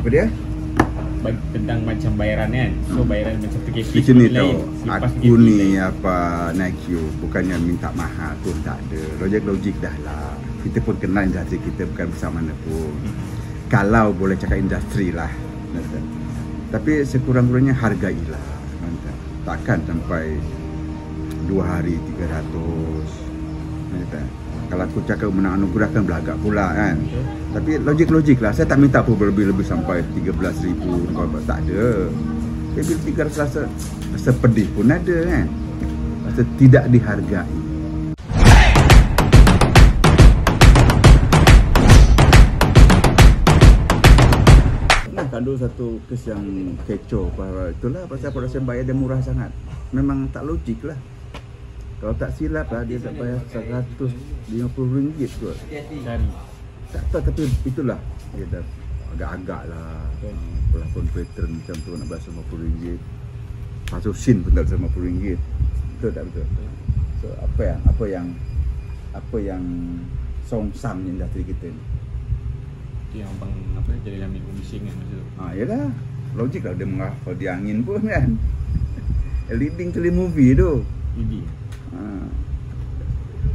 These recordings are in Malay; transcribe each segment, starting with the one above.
Apa dia? Tentang macam bayaran kan. So bayaran macam PKP Di sini lain. tau, Selepas aku PKP ni lain. apa naik queue bukannya minta mahal pun tak ada. Logik dah lah. Kita pun kenal industri kita bukan bersama mana pun. Kalau boleh cakap industri lah. Tapi sekurang-kurangnya hargailah. Takkan sampai 2 hari 300. Kalau aku cakap menang anugerah kan belagak pula kan. Tapi logik lah. Saya tak minta pun berlebih-lebih sampai 13,000. Tak ada. Saya bila 300 rasa pedih pun ada kan. Rasa tidak dihargai. Ada satu kes yang kecoh. Itulah pasal produsen bayar dia murah sangat. Memang tak logik lah. Kalau tak silap lah dia tak bayar RM150 kot. Sehari. Tak tahu tapi itulah dia dah agak-agak lah. Pelakon veteran macam tu nak bayar RM50. Pasal scene pun tak RM50. Betul tak betul? So apa yang songsang industri kita ni? Itu yang abang jadi ambil bising kan masa tu. Yalah. Logik lah dia menghafal di angin pun kan. Leading telemovie tu. Ini.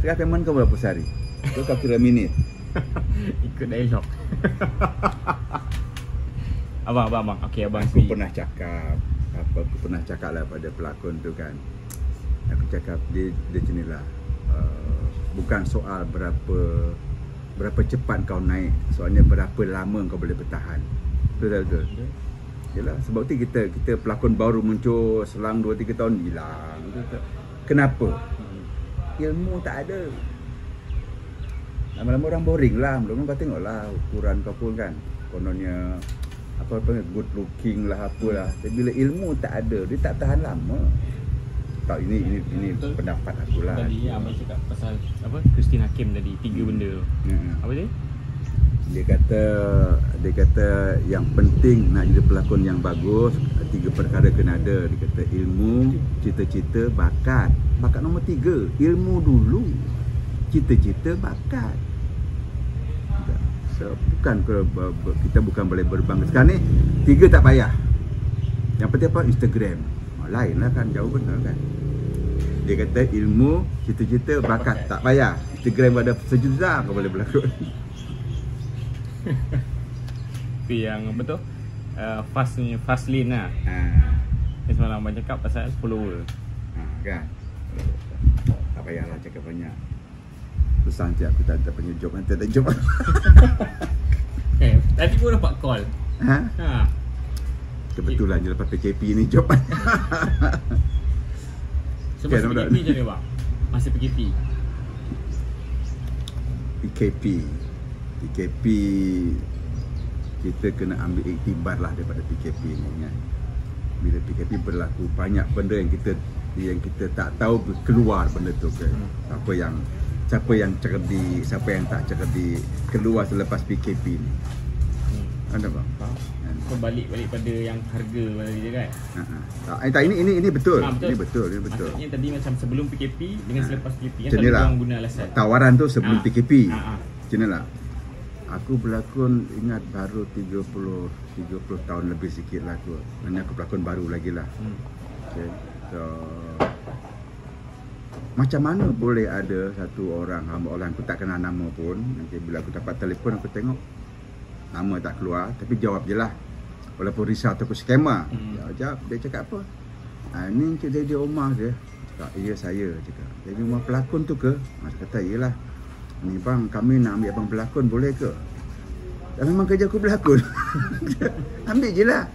Sekarang payment kau berapa sehari? Kau kira minit. Ikut dialog. abang. Okey abang Aku pernah cakap lah pada pelakon tu kan. Aku cakap dia macam ni lah. Bukan soal berapa cepat kau naik, soalnya berapa lama kau boleh bertahan. Betul. Yalah, sebab tu kita pelakon baru muncul selang 2-3 tahun hilang. Kenapa? Ilmu tak ada. Lama-lama orang boring lah. Belum kau tengok lah ukuran kau pun kan. Kononnya apa good looking lah apalah. Tapi bila ilmu tak ada, dia tak tahan lama. Tak, ini pendapat aku lah. Tadi abang cakap pasal apa? Christine Hakim tadi 3 benda tu. Apa dia? Dia kata yang penting nak jadi pelakon yang bagus, 3 perkara kena ada. Dia kata ilmu, cita-cita, bakat. Bakat nombor 3, ilmu dulu, cita-cita, bakat. So, kita bukan boleh berbangga. Sekarang ni 3 tak payah. Yang penting apa? Instagram. Lain lah kan, jauh benar kan. Dia kata ilmu, cita-cita, bakat tak payah. Instagram ada sejuta kau boleh berlakon. Itu yang apa tu? Fast lane lah. Ni semalam abang cakap pasal follower. Kan? Tak payahlah cakap banyak. Susah nanti aku tak punya job. Nanti ada job. Tadi pun dapat call. Kebetulan je lepas PKP ni job. Sebab PKP macam mana bang? Masa PKP kita kena ambil iktibar lah daripada PKP ni kan. Bila PKP berlaku, banyak benda yang kita tak tahu keluar benda tu kan. Siapa yang cerdik, siapa yang tak cerdik keluar selepas PKP ni. Ada bang? Kau balik pada yang harga tadi je kan? Ini betul. Betul. Ini betul. Maksudnya tadi macam sebelum PKP dengan selepas PKP kan, Macam orang guna alasan. Tawaran tu sebelum PKP. Macam lah. Aku berlakon ingat baru 30 tahun lebih sikit lah aku. Maksudnya aku berlakon baru lagi lah. Okay. So macam mana boleh ada satu orang, hamba orang aku tak kenal nama pun. Okay, bila aku dapat telefon aku tengok nama tak keluar, tapi jawab je lah. Walaupun risau aku skema. Jawab, dia cakap apa? Ni Encik Dedi Omar dia. Cakap, iya saya cakap. Jadi rumah pelakon tu ke? Dia kata, iyalah. Ni bang, kami nak ambil abang pelakon boleh ke? Dan memang kerja aku pelakon. Ambil je lah.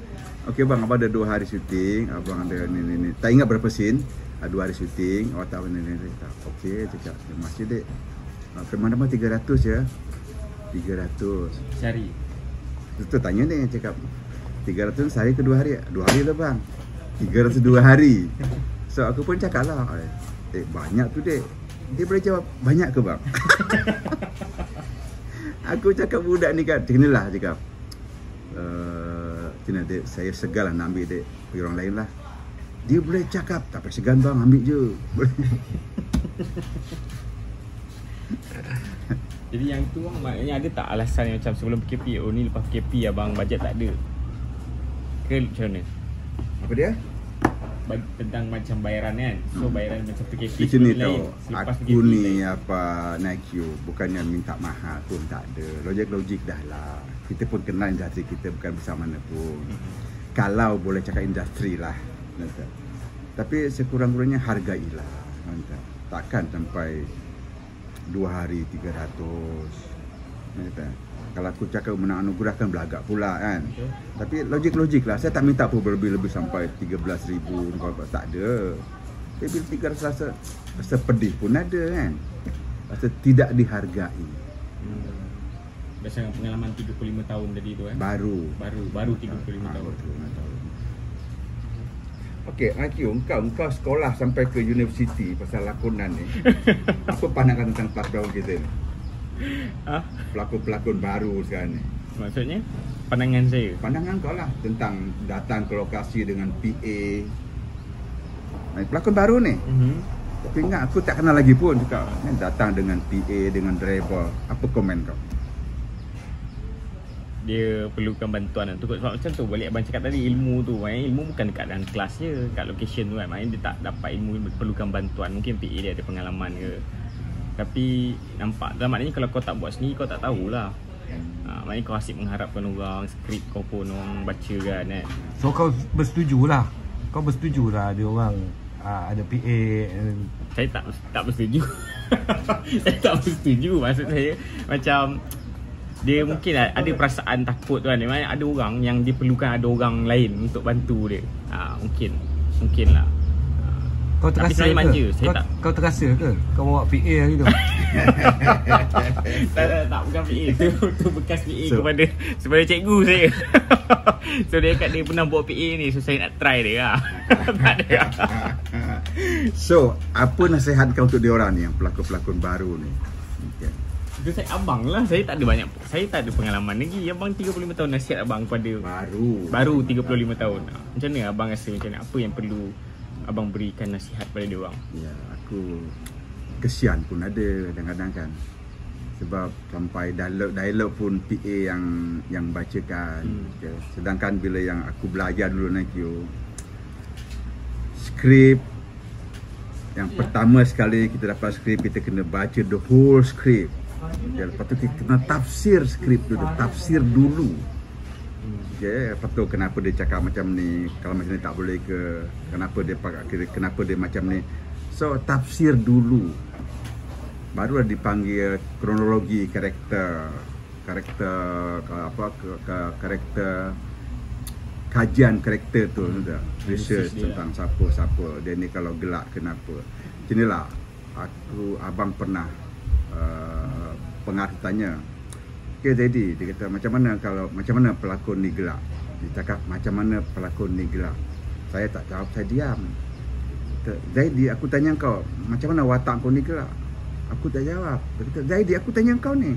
Okey bang, abang ada 2 hari syuting. Abang ada ni. Tak ingat berapa scene. 2 hari syuting. Awak tahu ni. Okey, cakap. Terima kasih dek. Memang 300 ya. 300 Sehari. Betul tanya ni, cakap 300 sehari ke 2 hari? 2 hari lah bang. 300 2 hari. So aku pun cakap lah, banyak tu dek. Dia boleh jawab, banyak ke bang? Aku cakap budak ni kan, macam lah cakap. Cina dek, saya segan lah nak ambil dek. Pergi orang lain lah. Dia boleh cakap, tak payah segan bang, ambil je. Jadi yang tu maknanya ada tak alasan yang macam sebelum PKP, oh ni lepas PKP abang bajet tak ada ke macam mana? Apa dia? Tentang macam bayaran kan. So bayaran macam PKP Di sini lain. tau, Selepas aku PKP ni lain. apa naik queue, bukannya minta mahal pun tak ada. Logik dah lah. Kita pun kenal industri kita bukan besar mana pun. Kalau boleh cakap industri lah. Tapi sekurang-kurangnya hargailah. Takkan sampai 2 hari 300. Kalau aku cakap menang anugerah kan belagak pula kan. Tapi logik lah. Saya tak minta pun lebih-lebih sampai 13,000 tak ada. Tapi 300 rasa pedih pun ada kan. Rasa tidak dihargai. Biasanya pengalaman 35 tahun tadi tu kan. Baru 35 tahun. Okey, IQ, engkau sekolah sampai ke universiti pasal lakonan ni. Apa pandangan tentang pelakon kita ni? Pelakon-pelakon baru sekarang ni. Maksudnya pandangan saya. Pandangan kau lah tentang datang ke lokasi dengan PA. Pelakon baru ni. Tapi ingat aku tak kenal lagi pun juga. Datang dengan PA, dengan driver. Apa komen kau? Dia perlukan bantuan tu. Sebab macam tu balik abang cakap tadi, ilmu tu maknanya ilmu bukan dekat dalam kelas je, kat location tu kan. Maknanya dia tak dapat ilmu, perlukan bantuan. Mungkin PA dia ada pengalaman ke. Tapi nampak dah, maknanya kalau kau tak buat sendiri kau tak tahulah. Maknanya kau asyik mengharapkan orang, skrip kau pun orang baca kan. So kau bersetujulah. Kau bersetujulah dia orang ada PA. Saya tak bersetuju. Saya tak bersetuju. Maksud saya macam dia mungkin ada perasaan takut tu kan. Memang ada orang yang dia perlukan ada orang lain untuk bantu dia. Mungkin lah. Kau terasa ke? Manja. Kau terasa ke? Kau bawa PA hari tu? tak bukan PA. Tu bekas PA kepada cikgu saya. So dia kat dia pernah bawa PA ni. So saya nak try dia lah. Tak ada. So, apa nasihat kau untuk diorang ni, yang pelakon-pelakon baru ni? Itu saya abang lah. Saya tak ada pengalaman lagi. Abang 35 tahun, nasihat abang kepada baru 35 tahun. Macam mana abang rasa, macam mana, apa yang perlu abang berikan nasihat pada dia orang? Ya, aku kesian pun ada kadang-kadang kan. Sebab sampai dialog pun PA yang bacakan. Sedangkan bila yang aku belajar dulu naik skrip, yang pertama sekali kita dapat skrip, kita kena baca the whole script. Lepas tu kita kena tafsir skrip tu, tafsir dulu. Lepas tu kenapa dia cakap macam ni, kalau macam ni tak boleh ke, kenapa dia macam ni. So tafsir dulu, barulah dipanggil kronologi karakter kajian karakter tu, research tentang siapa dia ni, kalau gelak kenapa. Macam inilah abang pernah pengarah tanya, okay Zaidi, dia kata macam mana pelakon ni gelak. Dia cakap macam mana pelakon ni gelak. Saya tak jawab, saya diam. Kata, Zaidi, aku tanya kau, macam mana watak kau ni gelak? Aku tak jawab. Dia kata, Zaidi, aku tanya kau ni.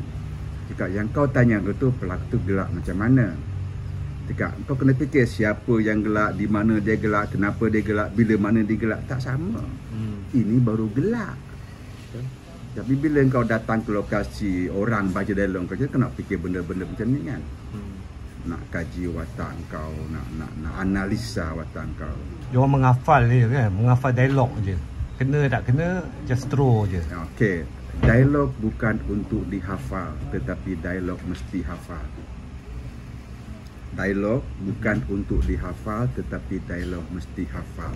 Cakap, yang kau tanya kau tu, pelakon tu gelak macam mana? Cakap, kau kena fikir siapa yang gelak, di mana dia gelak, kenapa dia gelak, bila mana dia gelak. Tak sama. Ini baru gelak. Tapi bila kau datang ke lokasi, orang baca dialog kau, kau nak fikir benda-benda macam ni kan. Nak kaji watak kau, nak analisa watak kau. Dia orang menghafal dia kan, menghafal dialog je. Kena tak kena, just throw je. Okey, dialog bukan untuk dihafal, tetapi dialog mesti hafal. Dialog bukan untuk dihafal, tetapi dialog mesti hafal.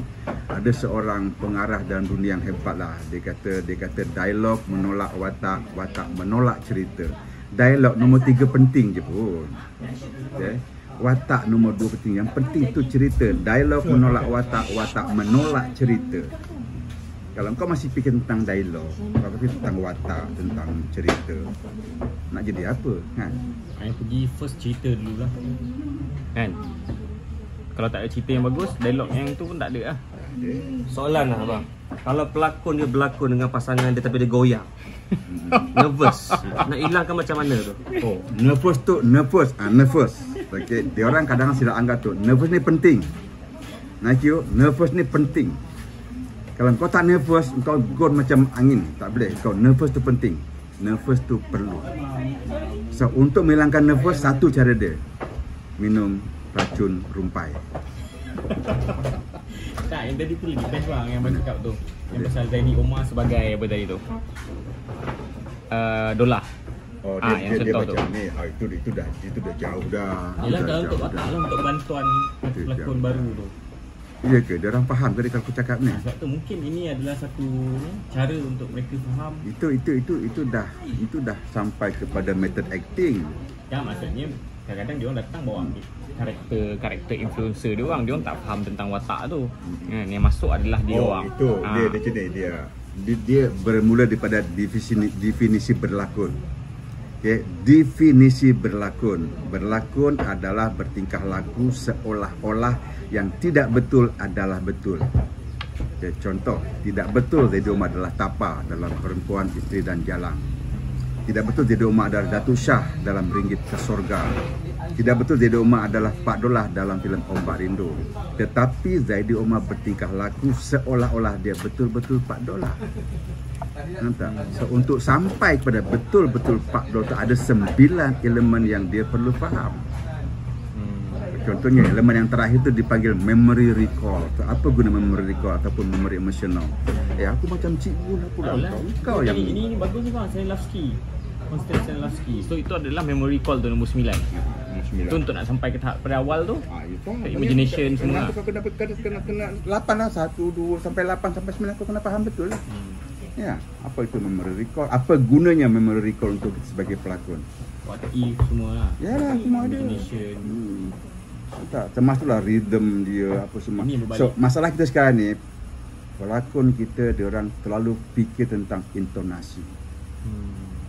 Ada seorang pengarah dalam dunia yang hebat lah. Dia kata dialog menolak watak, watak menolak cerita. Dialog nombor 3 penting je pun. Okay? Watak nombor 2 penting. Yang penting tu cerita. Dialog menolak watak, watak menolak cerita. Kalau kau masih fikir tentang dialog, kau fikir tentang watak, tentang cerita, nak jadi apa kan? Saya pergi first cerita dulu lah kan. Kalau tak ada cerita yang bagus, dialog yang tu pun tak ada lah. Soalan lah abang, kalau pelakon dia berlakon dengan pasangan dia tapi dia goyang, nervous, nak hilangkan macam mana tu? Oh, nervous. Okay, dia orang kadang silap anggap tu nervous ni penting. Nervous ni penting. Kalau kau tak nervous, kau gone macam angin. Tak boleh. Kau nervous tu penting. nervous tu perlu. So untuk menghilangkan nervous, satu cara dia, minum racun rumpai. Tak, yang tadi tu lagi best bang yang abang cakap tu. Yang pasal Zaidi Omar sebagai apa tadi tu? Dolah. Oh, yang dia contoh tu. macam ni. Itu dah jauh dah. Yelah, Dah kalau untuk jauh watak dah. lah, untuk bantuan pelakon jauh. baru tu. Ya ke? Dia orang faham ke dia kalau aku cakap ni? Sebab tu mungkin ini adalah satu cara untuk mereka faham. Itu dah sampai kepada method acting. Ya, maksudnya kadang-kadang dia orang datang bawa karakter influencer dia orang tak faham tentang watak tu. Kan, yang masuk adalah dia orang. Itu dia macam ni dia bermula daripada definisi berlakon. Okay, definisi berlakon. Berlakon adalah bertingkah laku seolah-olah yang tidak betul adalah betul. Okay, contoh, tidak betul Zaidi Omar adalah Tapa dalam Perempuan, Isteri dan Jalang. Tidak betul Zaidi Omar adalah Datuk Shah dalam Ringgit ke Sorga. Tidak betul Zaidi Omar adalah Pak Dolah dalam filem Ombak Rindu. Tetapi Zaidi Omar bertingkah laku seolah-olah dia betul-betul Pak Dolah. Nampak? So untuk sampai kepada betul-betul Pak Dolah, ada 9 elemen yang dia perlu faham. Contohnya elemen yang terakhir tu dipanggil memory recall. So, apa guna memory recall ataupun memory emotional? Aku macam cikgu lah pula. Kau yang ini bagus ni bang, Stanislavski. Konstantin Stanislavski. So itu adalah memory recall tu nombor 9. Itu untuk nak sampai ke tahap pada awal tu. Imagination semua. Kau kena 8 lah, 1, 2 sampai 8 sampai 9 kau kena faham betul lah. Ya, apa itu memory recall? Apa gunanya memory recall untuk kita sebagai pelakon? What if semua lah. Yalah, semua ada. Imagination. Tak, termasuklah rhythm dia apa semua. So, masalah kita sekarang ni, pelakon kita diorang terlalu fikir tentang intonasi.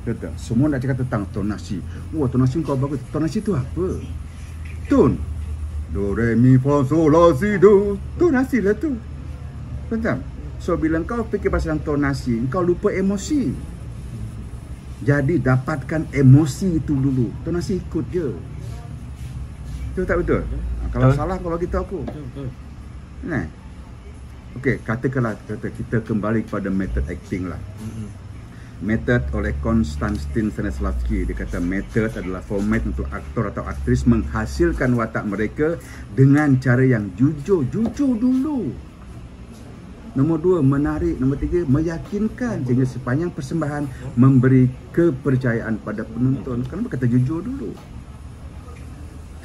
Betul? Semua nak cakap tentang tonasi. Wah, tonasi kau bagus. Tonasi tu apa? Tone. Do, re, mi, fa, sol, la, si, do. Tonasi lah tu. Betul? So, bila kau fikir pasal tonasi, kau lupa emosi. Jadi, dapatkan emosi itu dulu. Tonasi ikut je. Betul tak betul? Kalau salah kau bagi tahu aku. Betul. Nah. Okey, katakanlah kita kembali kepada method acting lah. Method oleh Konstantin Stanislavski. Dia kata method adalah format untuk aktor atau aktris menghasilkan watak mereka dengan cara yang jujur dulu. Nombor 2, menarik. Nombor 3, meyakinkan sehingga sepanjang persembahan memberi kepercayaan pada penonton. Kenapa kata jujur dulu?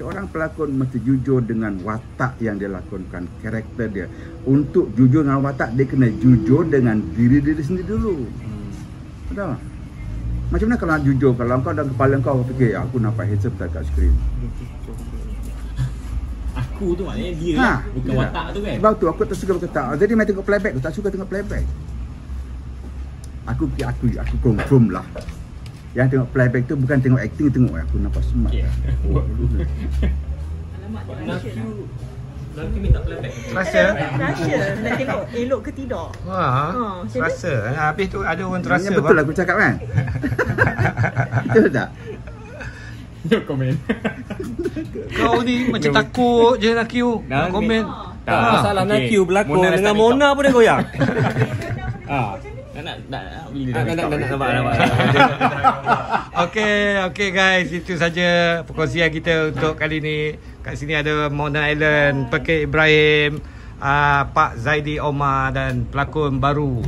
Seorang pelakon mesti jujur dengan watak yang dia lakonkan, karakter dia. Untuk jujur dengan watak, dia kena jujur dengan diri sendiri dulu. Betul? Macam mana kalau nak jujur? Kalau kau dalam kepala kau fikir, aku nampak handsome tak kat skrin. Aku tu maknanya dia lah, bukan watak tu kan. Sebab tu aku tak suka berkata. Jadi main tengok playback, aku tak suka tengok playback. Aku confirm lah. Yang tengok playback tu bukan tengok acting, tengok aku nampak smart. Nanti minta playback. Terasa? Nak tengok elok ke tidak. Terasa. Habis tu ada orang terasa. Betul lah aku cakap kan? Betul tak? No komen. Kau ni macam takut je nak Q. Nak komen. Tak masalah nak Q berlakon dengan Mona pun dia goyang. Nak. Okay guys, itu saja perkongsian kita untuk kali ni. Kat sini ada Mona Island, Pekik Ibrahim, Pak Zaidi Omar dan pelakon baru.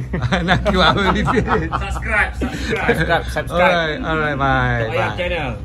Nak Q apa ni? Subscribe. Alright, bye. Channel.